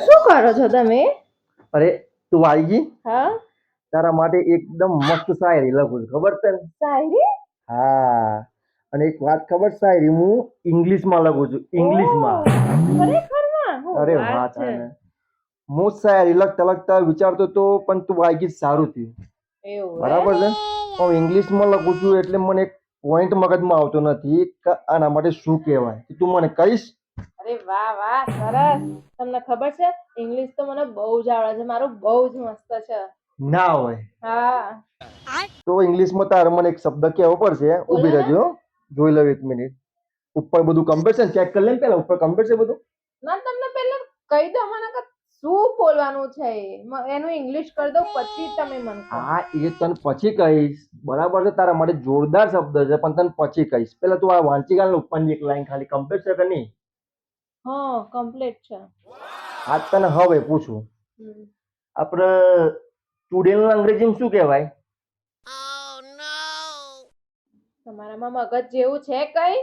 શું કરો છો તમે? અરે તું આવી ગઈ. હા, તારા માટે એકદમ મસ્ત શાયરી લખું છું, ખબર તને? શાયરી? હા, અને એક વાત ખબર, શાયરી હું ઇંગ્લિશમાં લખું છું, ઇંગ્લિશમાં. ખરેખરમાં શું અરે વાત વાત છે. ને હું શાયરી લખતા લખતા વિચારતો તો પણ તું આવી ગઈ, સારું થયું. એવું બરાબર છે. હું ઇંગ્લિશમાં લખું છું એટલે મને એક પોઈન્ટ મગજમાં આવતો નથી કે આના માટે શું કહેવાય. તું મને કહીશ? અરે વાહ વાહ, સરસ. તમને ખબર છે, ઇંગ્લિશ તો મને બહુ જ આવડે છે. મારું બહુ જ મસ્ત છે. ના હોય હા, તો ઇંગ્લિશમાં તારે મને એક શબ્દ કહેવો પડશે. બોલો ઊભી ને. રહેજો, જોઈ લઉં 1 મિનિટ. ઉપર બધું કમ્પ્લીટ છે, ચેક કરી લે ને પેલા. ઉપર કમ્પ્લીટ છે બધું? ના, તમને પહેલા કહી દો મને કે શું બોલવાનું છે. એનું ઇંગ્લિશ કરી દો પછી તમે મને કહો. હા, એ તને પછી કહીશ. બરાબર છે, તારા માટે જોરદાર શબ્દ છે પણ તને પછી કહીશ. પેલા તું આ વાંચી કાઢ ને ઉપરની એક લાઈન ખાલી. કમ્પ્લીટ છે કે નહીં? હા, કમ્પ્લીટ છે. આ તને હવે પૂછું. હમ. આપણે સ્ટુડન્ટ અંગ્રેજીમાં શું કહેવાય? તમારામાં મગજ જેવું છે કઈ?